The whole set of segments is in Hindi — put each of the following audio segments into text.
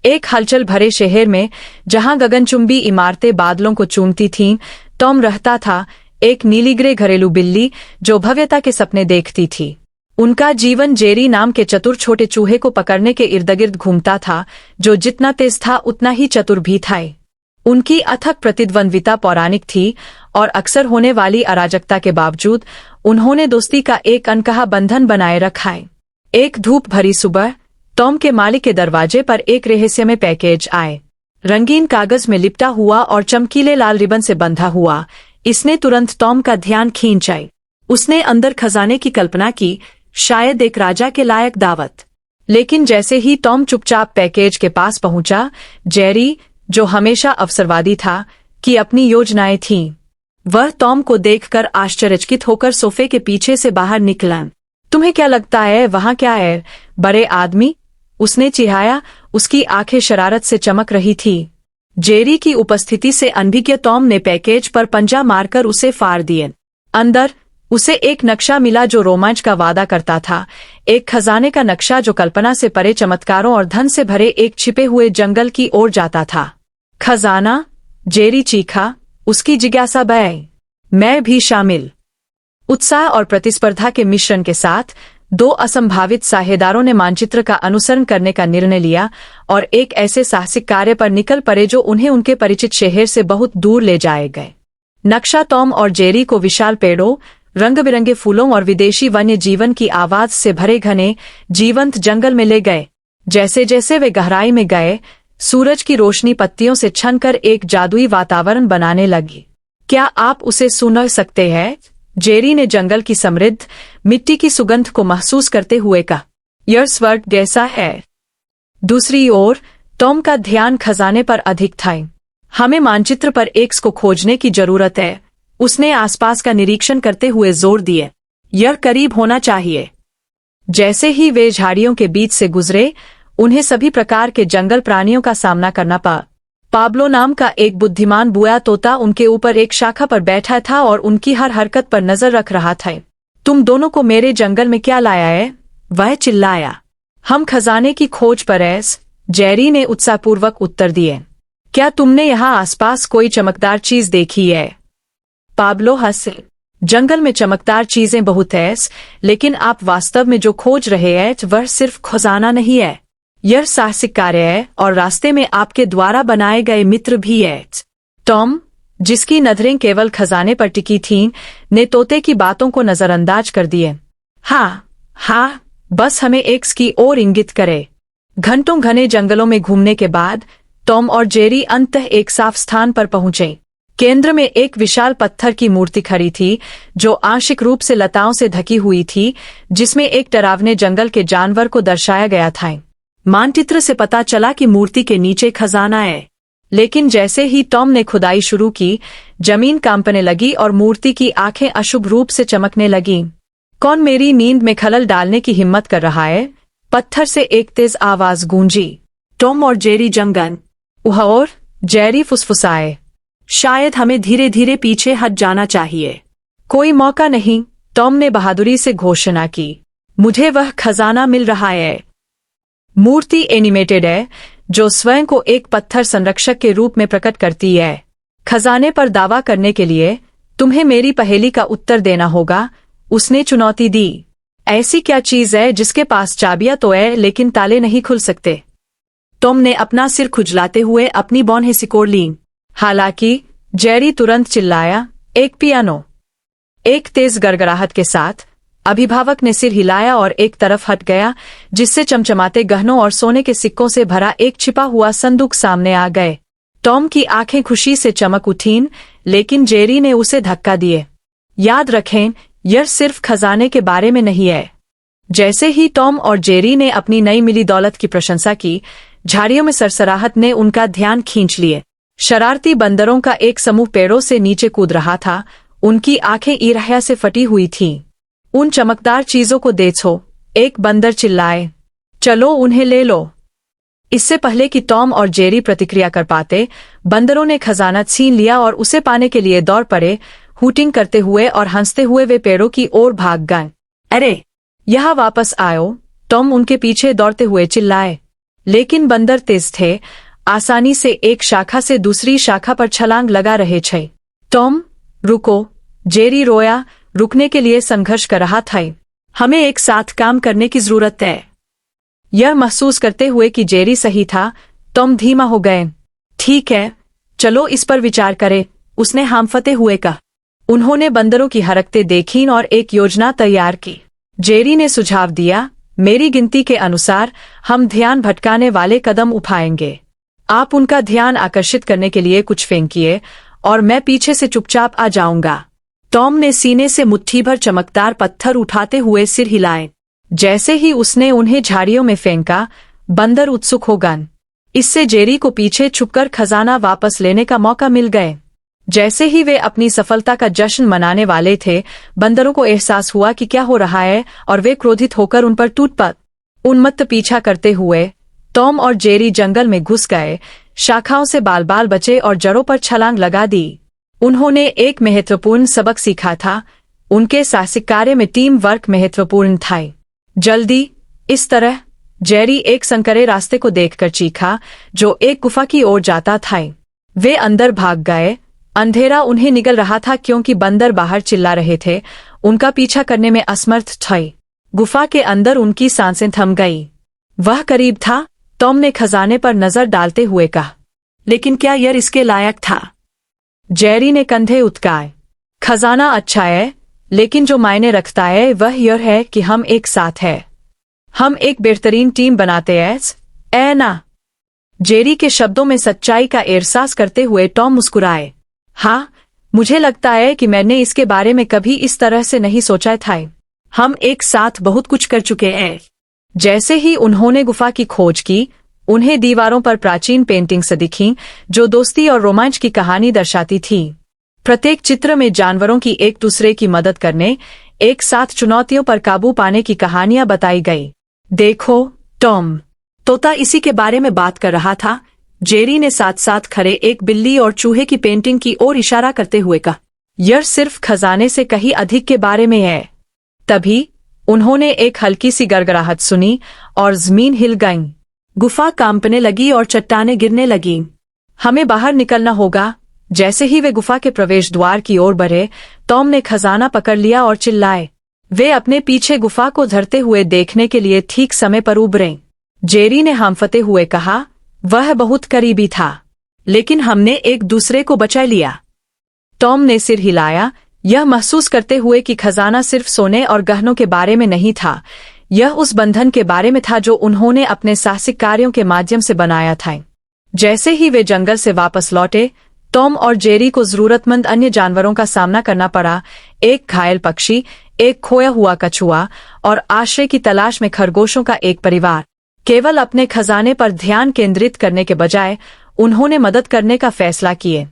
एक हलचल भरे शहर में, जहां गगनचुंबी इमारतें बादलों को चूमती थीं, टॉम रहता था, एक नीली ग्रे घरेलू बिल्ली जो भव्यता के सपने देखती थी। उनका जीवन जेरी नाम के चतुर छोटे चूहे को पकड़ने के इर्दगिर्द घूमता था, जो जितना तेज था उतना ही चतुर भी था। उनकी अथक प्रतिद्वंद्विता पौराणिक थी, और अक्सर होने वाली अराजकता के बावजूद उन्होंने दोस्ती का एक अनकहा बंधन बनाए रखा है। एक धूप भरी सुबह टॉम के मालिक के दरवाजे पर एक रहस्यमय पैकेज आए। रंगीन कागज में लिपटा हुआ और चमकीले लाल रिबन से बंधा हुआ। इसने तुरंत टॉम का ध्यान खींचाई। उसने अंदर खजाने की कल्पना की, शायद एक राजा के लायक दावत। लेकिन जैसे ही टॉम चुपचाप पैकेज के पास पहुंचा, जेरी, जो हमेशा अवसरवादी था, की अपनी योजनाएं थीं। वह टॉम को देखकर आश्चर्यचकित होकर सोफे के पीछे से बाहर निकला। तुम्हें क्या लगता है वहां क्या है, बड़े आदमी? उसने चिढ़ाया। उसकी आंखें शरारत से चमक रही थी। जेरी की उपस्थिति से अनभिज्ञ टॉम ने पैकेज पर पंजा मारकर उसे फाड़ दिए। अंदर उसे एक नक्शा मिला जो रोमांच का वादा करता था, एक खजाने का नक्शा जो कल्पना से परे चमत्कारों और धन से भरे एक छिपे हुए जंगल की ओर जाता था। खजाना? जेरी चीखा, उसकी जिज्ञासा बढ़ी। मैं भी शामिल। उत्साह और प्रतिस्पर्धा के मिश्रण के साथ दो असंभावित साझेदारों ने मानचित्र का अनुसरण करने का निर्णय लिया और एक ऐसे साहसिक कार्य पर निकल पड़े जो उन्हें उनके परिचित शहर से बहुत दूर ले जाए गए। नक्शा टॉम और जेरी को विशाल पेड़ों, रंग बिरंगे फूलों और विदेशी वन्य जीवन की आवाज से भरे घने, जीवंत जंगल में ले गए। जैसे जैसे वे गहराई में गए, सूरज की रोशनी पत्तियों से छनकर एक जादुई वातावरण बनाने लगी। क्या आप उसे सुन सकते हैं? जेरी ने जंगल की समृद्ध, मिट्टी की सुगंध को महसूस करते हुए कहा। यह स्वर्ग जैसा है। दूसरी ओर टॉम का ध्यान खजाने पर अधिक था। हमें मानचित्र पर एक्स को खोजने की जरूरत है, उसने आसपास का निरीक्षण करते हुए जोर दिए। यह करीब होना चाहिए। जैसे ही वे झाड़ियों के बीच से गुजरे, उन्हें सभी प्रकार के जंगल प्राणियों का सामना करना पड़ा। पाब्लो नाम का एक बुद्धिमान बुआ तोता उनके ऊपर एक शाखा पर बैठा था और उनकी हर हरकत पर नजर रख रहा था। तुम दोनों को मेरे जंगल में क्या लाया है? वह चिल्लाया। हम खजाने की खोज पर हैं, जेरी ने उत्साहपूर्वक उत्तर दिए। क्या तुमने यहाँ आसपास कोई चमकदार चीज देखी है? पाब्लो हंसे। जंगल में चमकदार चीजें बहुत हैं, लेकिन आप वास्तव में जो खोज रहे हैं वह सिर्फ खजाना नहीं है। यह साहसिक कार्य है और रास्ते में आपके द्वारा बनाए गए मित्र भी है। टॉम, जिसकी नजरें केवल खजाने पर टिकी थीं, ने तोते की बातों को नजरअंदाज कर दिए। हाँ, बस हमें एक्स की ओर इंगित करे। घंटों घने जंगलों में घूमने के बाद टॉम और जेरी अंततः एक साफ स्थान पर पहुंचे। केंद्र में एक विशाल पत्थर की मूर्ति खड़ी थी, जो आंशिक रूप से लताओं से ढकी हुई थी, जिसमें एक डरावने जंगल के जानवर को दर्शाया गया था। मानचित्र से पता चला कि मूर्ति के नीचे खजाना है, लेकिन जैसे ही टॉम ने खुदाई शुरू की, जमीन कांपने लगी और मूर्ति की आंखें अशुभ रूप से चमकने लगीं। कौन मेरी नींद में खलल डालने की हिम्मत कर रहा है? पत्थर से एक तेज आवाज गूंजी। टॉम और जेरी जंगन। और जेरी फुसफुसाए। शायद हमें धीरे धीरे पीछे हट जाना चाहिए। कोई मौका नहीं, टॉम ने बहादुरी से घोषणा की। मुझे वह खजाना मिल रहा है। मूर्ति एनिमेटेड है, जो स्वयं को एक पत्थर संरक्षक के रूप में प्रकट करती है। खजाने पर दावा करने के लिए तुम्हें मेरी पहेली का उत्तर देना होगा, उसने चुनौती दी। ऐसी क्या चीज है जिसके पास चाबियां तो है लेकिन ताले नहीं खुल सकते? टॉम ने अपना सिर खुजलाते हुए अपनी बौनें सिकोड़ लीं। हालांकि जेरी तुरंत चिल्लाया, एक पियानो। एक तेज गड़गड़ाहट के साथ अभिभावक ने सिर हिलाया और एक तरफ हट गया, जिससे चमचमाते गहनों और सोने के सिक्कों से भरा एक छिपा हुआ संदूक सामने आ गए। टॉम की आंखें खुशी से चमक उठीं, लेकिन जेरी ने उसे धक्का दिए। याद रखें, यह सिर्फ खजाने के बारे में नहीं है। जैसे ही टॉम और जेरी ने अपनी नई मिली दौलत की प्रशंसा की, झाड़ियों में सरसराहट ने उनका ध्यान खींच लिए। शरारती बंदरों का एक समूह पेड़ों से नीचे कूद रहा था। उनकी आंखें ईर्ष्या से फटी हुई थीं। उन चमकदार चीजों को देखो, एक बंदर चिल्लाए। चलो उन्हें ले लो। इससे पहले कि टॉम और जेरी प्रतिक्रिया कर पाते, बंदरों ने खजाना छीन लिया और उसे पाने के लिए दौड़ पड़े। हूटिंग करते हुए और हंसते हुए वे पेड़ों की ओर भाग गए। अरे, यहाँ वापस आओ, टॉम उनके पीछे दौड़ते हुए चिल्लाए। लेकिन बंदर तेज थे, आसानी से एक शाखा से दूसरी शाखा पर छलांग लगा रहे थे। टॉम, रुको। जेरी रोया, रुकने के लिए संघर्ष कर रहा था। हमें एक साथ काम करने की जरूरत है। यह महसूस करते हुए कि जेरी सही था, टॉम धीमा हो गए। ठीक है, चलो इस पर विचार करें, उसने हांफते हुए कहा। उन्होंने बंदरों की हरकतें देखीं और एक योजना तैयार की। जेरी ने सुझाव दिया, मेरी गिनती के अनुसार हम ध्यान भटकाने वाले कदम उठाएंगे। आप उनका ध्यान आकर्षित करने के लिए कुछ फेंकिए और मैं पीछे से चुपचाप आ जाऊंगा। टॉम ने सीने से मुट्ठी भर चमकदार पत्थर उठाते हुए सिर हिलाए। जैसे ही उसने उन्हें झाड़ियों में फेंका, बंदर उत्सुक हो गए। इससे जेरी को पीछे छुपकर खजाना वापस लेने का मौका मिल गए। जैसे ही वे अपनी सफलता का जश्न मनाने वाले थे, बंदरों को एहसास हुआ कि क्या हो रहा है और वे क्रोधित होकर उन पर टूट पड़े। उन्मत्त पीछा करते हुए टॉम और जेरी जंगल में घुस गए, शाखाओं से बाल बाल बचे और जड़ों पर छलांग लगा दी। उन्होंने एक महत्वपूर्ण सबक सीखा था, उनके साहसिक कार्य में टीम वर्क महत्वपूर्ण था। जल्दी, इस तरह। जेरी एक संकरे रास्ते को देखकर चीखा, जो एक गुफा की ओर जाता था। वे अंदर भाग गए। अंधेरा उन्हें निगल रहा था क्योंकि बंदर बाहर चिल्ला रहे थे, उनका पीछा करने में असमर्थ थे। गुफा के अंदर उनकी सांसें थम गई। वह करीब था, टॉम ने खजाने पर नजर डालते हुए कहा। लेकिन क्या यह इसके लायक था? जेरी ने कंधे उठकाए। खजाना अच्छा है, लेकिन जो मायने रखता है वह यह है कि हम एक साथ हैं। हम एक बेहतरीन टीम बनाते हैं, ऐ ना? जेरी के शब्दों में सच्चाई का एहसास करते हुए टॉम मुस्कुराए। हाँ, मुझे लगता है कि मैंने इसके बारे में कभी इस तरह से नहीं सोचा था। हम एक साथ बहुत कुछ कर चुके हैं। जैसे ही उन्होंने गुफा की खोज की, उन्हें दीवारों पर प्राचीन पेंटिंग्स दिखीं जो दोस्ती और रोमांच की कहानी दर्शाती थीं। प्रत्येक चित्र में जानवरों की एक दूसरे की मदद करने, एक साथ चुनौतियों पर काबू पाने की कहानियां बताई गई। देखो, टॉम, तोता इसी के बारे में बात कर रहा था। जेरी ने साथ साथ खड़े एक बिल्ली और चूहे की पेंटिंग की ओर इशारा करते हुए कहा। यह सिर्फ खजाने से कहीं अधिक के बारे में है। तभी उन्होंने एक हल्की सी गड़गड़ाहट सुनी और जमीन हिल गई। गुफा कांपने लगी और चट्टानें गिरने लगीं। हमें बाहर निकलना होगा। जैसे ही वे गुफा के प्रवेश द्वार की ओर बढ़े, टॉम ने खजाना पकड़ लिया और चिल्लाए। वे अपने पीछे गुफा को धरते हुए देखने के लिए ठीक समय पर उभरे। जेरी ने हांफते हुए कहा, वह बहुत करीबी था, लेकिन हमने एक दूसरे को बचा लिया। टॉम ने सिर हिलाया, यह महसूस करते हुए कि खजाना सिर्फ सोने और गहनों के बारे में नहीं था, यह उस बंधन के बारे में था जो उन्होंने अपने साहसिक कार्यों के माध्यम से बनाया था। जैसे ही वे जंगल से वापस लौटे, टॉम और जेरी को जरूरतमंद अन्य जानवरों का सामना करना पड़ा। एक घायल पक्षी, एक खोया हुआ कछुआ और आश्रय की तलाश में खरगोशों का एक परिवार। केवल अपने खजाने पर ध्यान केंद्रित करने के बजाय उन्होंने मदद करने का फैसला किए।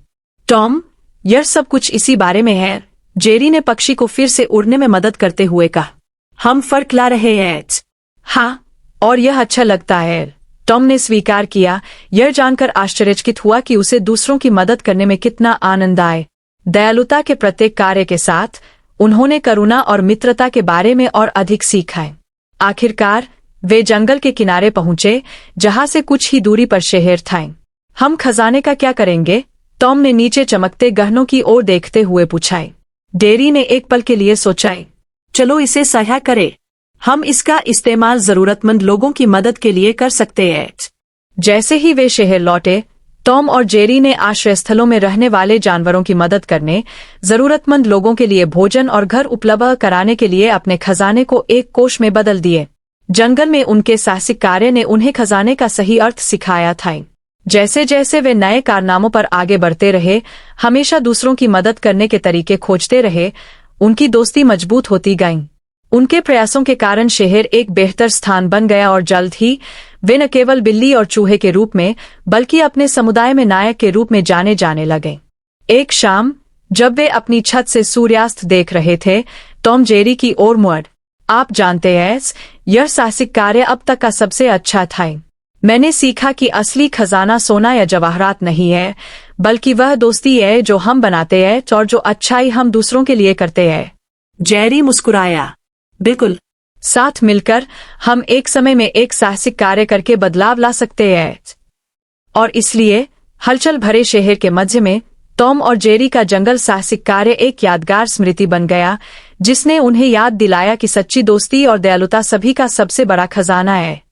टॉम, यह सब कुछ इसी बारे में है, जेरी ने पक्षी को फिर से उड़ने में मदद करते हुए कहा। हम फर्क ला रहे हैं। हाँ, और यह अच्छा लगता है, टॉम ने स्वीकार किया, यह जानकर आश्चर्यचकित हुआ कि उसे दूसरों की मदद करने में कितना आनंद आए। दयालुता के प्रत्येक कार्य के साथ उन्होंने करुणा और मित्रता के बारे में और अधिक सीखा। आखिरकार वे जंगल के किनारे पहुंचे, जहां से कुछ ही दूरी पर शहर था। हम खजाने का क्या करेंगे? टॉम ने नीचे चमकते गहनों की ओर देखते हुए पूछा। जेरी ने एक पल के लिए सोचा। चलो इसे साझा करें। हम इसका इस्तेमाल जरूरतमंद लोगों की मदद के लिए कर सकते हैं। जैसे ही वे शहर लौटे, टॉम और जेरी ने आश्रय स्थलों में रहने वाले जानवरों की मदद करने, जरूरतमंद लोगों के लिए भोजन और घर उपलब्ध कराने के लिए अपने खजाने को एक कोष में बदल दिए। जंगल में उनके साहसिक कार्य ने उन्हें खजाने का सही अर्थ सिखाया था। जैसे जैसे वे नए कारनामों पर आगे बढ़ते रहे, हमेशा दूसरों की मदद करने के तरीके खोजते रहे, उनकी दोस्ती मजबूत होती गई। उनके प्रयासों के कारण शहर एक बेहतर स्थान बन गया और जल्द ही वे न केवल बिल्ली और चूहे के रूप में, बल्कि अपने समुदाय में नायक के रूप में जाने जाने लगे। एक शाम, जब वे अपनी छत से सूर्यास्त देख रहे थे, टॉम जेरी की ओर मुड़। आप जानते हैं, यह साहसिक कार्य अब तक का सबसे अच्छा था। मैंने सीखा कि असली खजाना सोना या जवाहरात नहीं है, बल्कि वह दोस्ती है जो हम बनाते हैं और जो अच्छाई हम दूसरों के लिए करते हैं। जेरी मुस्कुराया। बिल्कुल साथ मिलकर हम एक समय में एक साहसिक कार्य करके बदलाव ला सकते हैं। और इसलिए हलचल भरे शहर के मध्य में टॉम और जेरी का जंगल साहसिक कार्य एक यादगार स्मृति बन गया, जिसने उन्हें याद दिलाया कि सच्ची दोस्ती और दयालुता सभी का सबसे बड़ा खजाना है।